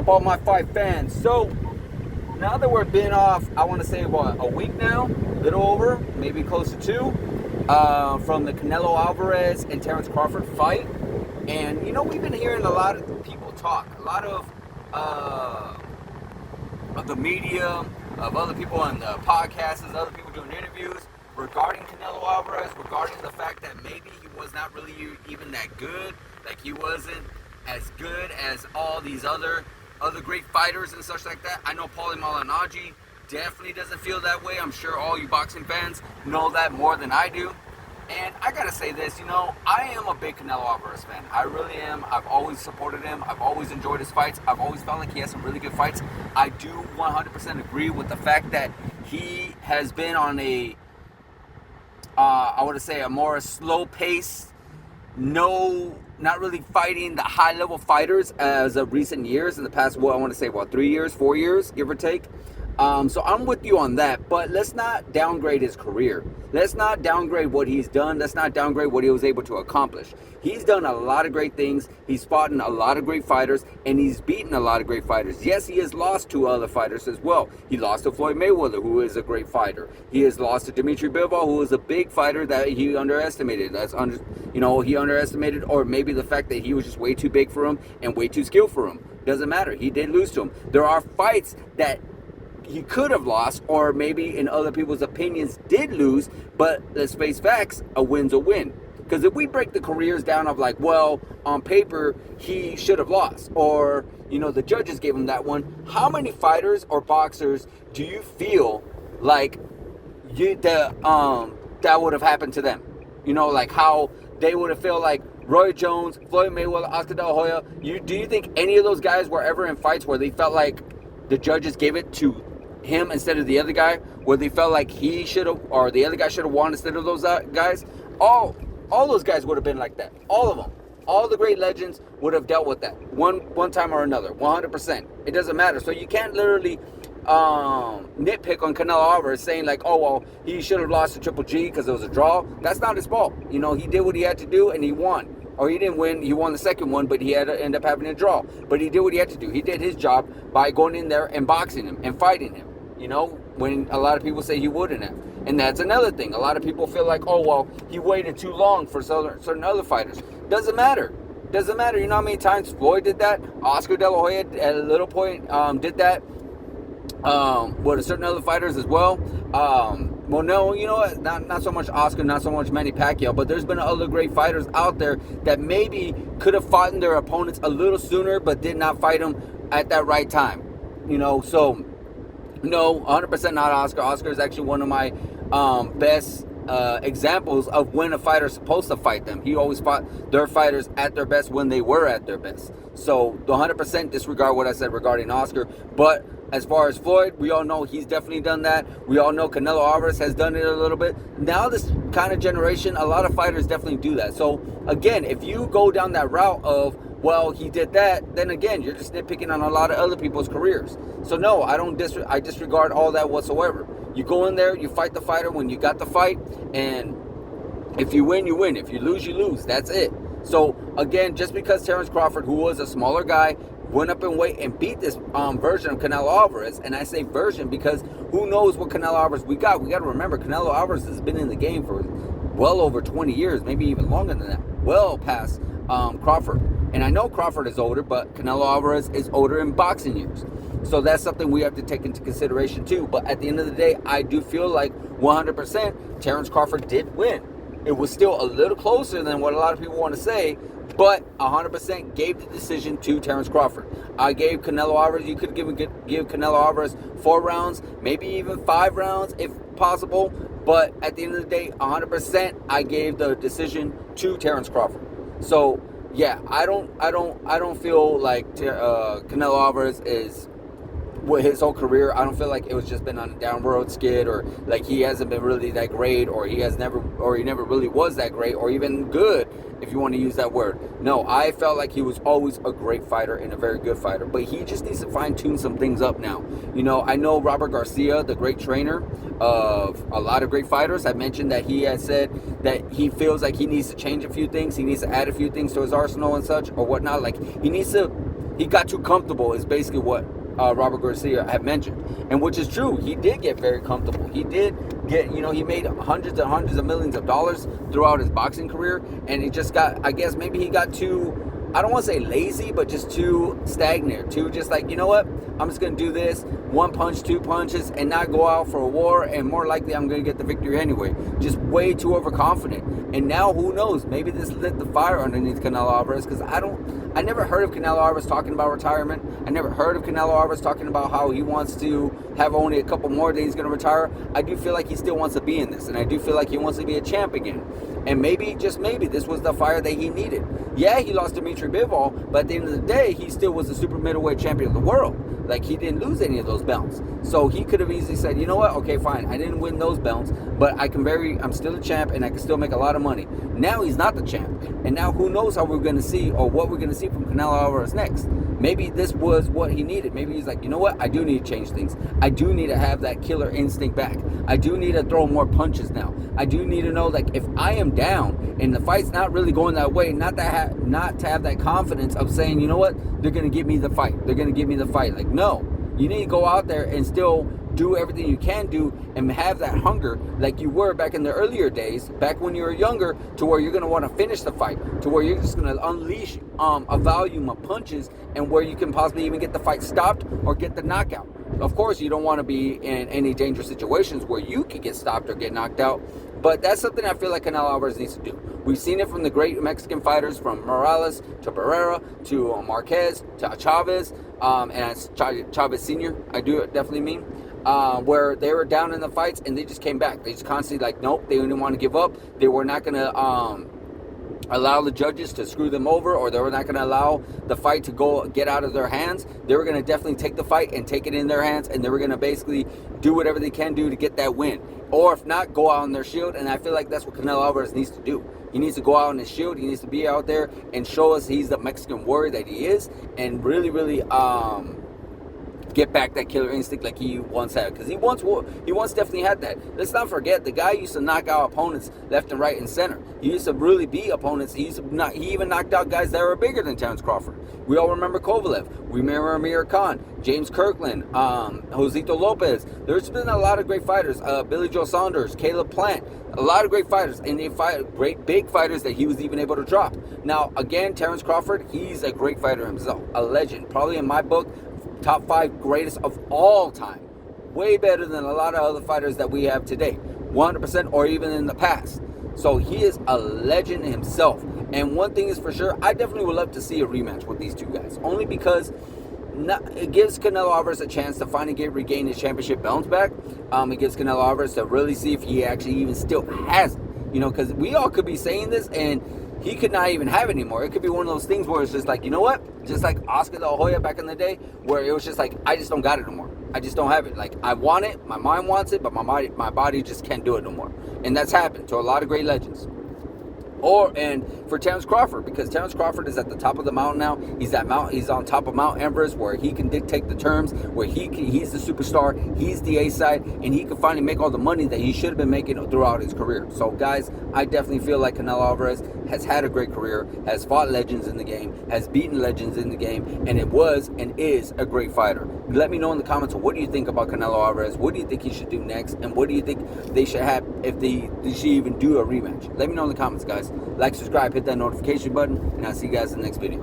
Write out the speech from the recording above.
up, all my fight fans? So, now that we've been off, I want to say, what, a week now? A little over, maybe close to 2, from the Canelo Alvarez and Terence Crawford fight. And, we've been hearing a lot of people talk, a lot of the media, of other people on the podcasts, other people doing interviews regarding Canelo Alvarez, regarding the fact that maybe he was not really even that good, like he wasn't as good as all these other great fighters and such like that. I know Paulie Malignaggi definitely doesn't feel that way. I'm sure all you boxing fans know that more than I do. And I gotta say this, I am a big Canelo Alvarez fan. I really am. I've always supported him. I've always enjoyed his fights. I've always felt like he has some really good fights. I do 100% agree with the fact that he has been on I would say a more slow pace, not really fighting the high-level fighters as of recent years, in the past, 3 years, 4 years, give or take. So I'm with you on that, but let's not downgrade his career. Let's not downgrade what he's done. Let's not downgrade what he was able to accomplish. He's done a lot of great things. He's fought in a lot of great fighters, and he's beaten a lot of great fighters. Yes, he has lost to other fighters as well. He lost to Floyd Mayweather, who is a great fighter. He has lost to Dimitri Bivol, who is a big fighter that he underestimated. He underestimated, or maybe the fact that he was just way too big for him and way too skilled for him. Doesn't matter. He did lose to him. There are fights that he could have lost, or maybe in other people's opinions did lose, but let's face facts, a win's a win. Because if we break the careers down of like, well, on paper, he should have lost, or, the judges gave him that one, how many fighters or boxers do you feel like that would have happened to them? Like how they would have felt like Roy Jones, Floyd Mayweather, Oscar De La Hoya. Do you think any of those guys were ever in fights where they felt like the judges gave it to him instead of the other guy, where they felt like he should have, or the other guy should have won instead of those guys? All those guys would have been like that. All of them. All the great legends would have dealt with that one time or another. 100%. It doesn't matter. So you can't literally nitpick on Canelo Alvarez saying like, oh, well, he should have lost to Triple G because it was a draw. That's not his fault. He did what he had to do and he won. Or he didn't win, he won the second one, but he had to end up having a draw. But he did what he had to do. He did his job by going in there and boxing him and fighting him. When a lot of people say he wouldn't have. And that's another thing. A lot of people feel like, oh, well, he waited too long for certain other fighters. Doesn't matter. Doesn't matter. You know how many times Floyd did that? Oscar De La Hoya at a little point did that. With certain other fighters as well. Well, no, not so much Oscar, not so much Manny Pacquiao, but there's been other great fighters out there that maybe could have fought their opponents a little sooner, but did not fight them at that right time. So no, 100% not Oscar. Oscar is actually one of my best examples of when a fighter is supposed to fight them. He always fought their fighters at their best when they were at their best. So 100% disregard what I said regarding Oscar. But as far as Floyd, we all know he's definitely done that. We all know Canelo Alvarez has done it a little bit. Now this kind of generation, a lot of fighters definitely do that. So again, if you go down that route of, well, he did that, then again, you're just nitpicking on a lot of other people's careers. So no, I disregard all that whatsoever. You go in there, you fight the fighter when you got the fight, and if you win, you win. If you lose, you lose. That's it. So again, just because Terence Crawford, who was a smaller guy, went up in weight and beat this version of Canelo Alvarez, and I say version because who knows what Canelo Alvarez we got. We got to remember, Canelo Alvarez has been in the game for well over 20 years, maybe even longer than that, well past Crawford. And I know Crawford is older, but Canelo Alvarez is older in boxing years. So that's something we have to take into consideration too. But at the end of the day, I do feel like 100% Terence Crawford did win. It was still a little closer than what a lot of people want to say, but 100% gave the decision to Terence Crawford. I gave Canelo Alvarez, you could give Canelo Alvarez 4 rounds, maybe even 5 rounds if possible. But at the end of the day, 100% I gave the decision to Terence Crawford. So yeah, I don't feel like Canelo Alvarez is, with his whole career, I don't feel like it was just been on a downward skid, or like he hasn't been really that great, or he never really was that great, or even good, if you want to use that word. No, I felt like he was always a great fighter and a very good fighter, but he just needs to fine-tune some things up now. I know Robert Garcia, the great trainer of a lot of great fighters, I mentioned that he has said that he feels like he needs to change a few things, he needs to add a few things to his arsenal and such, or whatnot. Like, he needs to He got too comfortable is basically what Robert Garcia had mentioned, and which is true. He did get very comfortable. He did get, he made hundreds and hundreds of millions of dollars throughout his boxing career, and he just got, I guess maybe he got too, I don't want to say lazy, but just too stagnant, too just like, you know what, I'm just going to do this, one punch, two punches, and not go out for a war, and more likely I'm going to get the victory anyway. Just way too overconfident. And now, who knows, maybe this lit the fire underneath Canelo Alvarez, because I never heard of Canelo Alvarez talking about retirement. I never heard of Canelo Alvarez talking about how he wants to have only a couple more days he's going to retire. I do feel like he still wants to be in this, and I do feel like he wants to be a champ again. And maybe, just maybe, this was the fire that he needed. Yeah, he lost Dimitri Bivol, but at the end of the day, he still was the super middleweight champion of the world. Like, he didn't lose any of those belts. So he could have easily said, you know what, okay, fine, I didn't win those belts, but I'm still a champ, and I can still make a lot of money. Now he's not the champ. And now who knows how we're going to see, or what we're going to see from Canelo Alvarez next. Maybe this was what he needed. Maybe he's like, you know what, I do need to change things. I do need to have that killer instinct back. I do need to throw more punches now. I do need to know, like, if I am down and the fight's not really going that way, not to have that confidence of saying, you know what, they're going to give me the fight. They're going to give me the fight. Like, no, you need to go out there and still do everything you can do and have that hunger like you were back in the earlier days, back when you were younger, to where you're going to want to finish the fight, to where you're just going to unleash a volume of punches, and where you can possibly even get the fight stopped or get the knockout. Of course, you don't want to be in any dangerous situations where you could get stopped or get knocked out, but that's something I feel like Canelo Alvarez needs to do. We've seen it from the great Mexican fighters, from Morales to Barrera to Marquez to Chavez, and it's Chavez Sr., I do definitely mean, where they were down in the fights and they just came back. They just constantly like, nope, they didn't want to give up. They were not going to allow the judges to screw them over, or they were not going to allow the fight to get out of their hands. They were going to definitely take the fight and take it in their hands, and they were going to basically do whatever they can do to get that win. Or if not, go out on their shield, and I feel like that's what Canelo Alvarez needs to do. He needs to go out on his shield. He needs to be out there and show us he's the Mexican warrior that he is, and really, really get back that killer instinct like he once had, because he once definitely had that. Let's not forget, the guy used to knock out opponents left and right and center. He used to really beat opponents. He even knocked out guys that were bigger than Terence Crawford. We all remember Kovalev. We remember Amir Khan, James Kirkland, Josito Lopez. There's been a lot of great fighters. Billy Joe Saunders, Caleb Plant. A lot of great fighters, and they fight great big fighters that he was even able to drop. Now, again, Terence Crawford, he's a great fighter himself, a legend. Probably in my book, top 5 greatest of all time. Way better than a lot of other fighters that we have today, 100%, or even in the past. So he is a legend himself. And one thing is for sure, I definitely would love to see a rematch with these two guys, only because it gives Canelo Alvarez a chance to finally regain his championship belts back. It gives Canelo Alvarez to really see if he actually even still has it. Because we all could be saying this and he could not even have it anymore. It could be one of those things where it's just like, you know what? Just like Oscar De La Hoya back in the day, where it was just like, I just don't got it anymore. I just don't have it. Like, I want it, my mind wants it, but my body just can't do it no more. And that's happened to a lot of great legends. And for Terence Crawford, because Terence Crawford is at the top of the mountain now. He's on top of Mount Everest, where he can dictate the terms, where he's the superstar, he's the A-side, and he can finally make all the money that he should have been making throughout his career. So guys, I definitely feel like Canelo Alvarez has had a great career, has fought legends in the game, has beaten legends in the game, and it was and is a great fighter. Let me know in the comments, what do you think about Canelo Alvarez? What do you think he should do next? And what do you think they should have, if they should even do a rematch? Let me know in the comments, guys. Like, subscribe, hit that notification button, and I'll see you guys in the next video.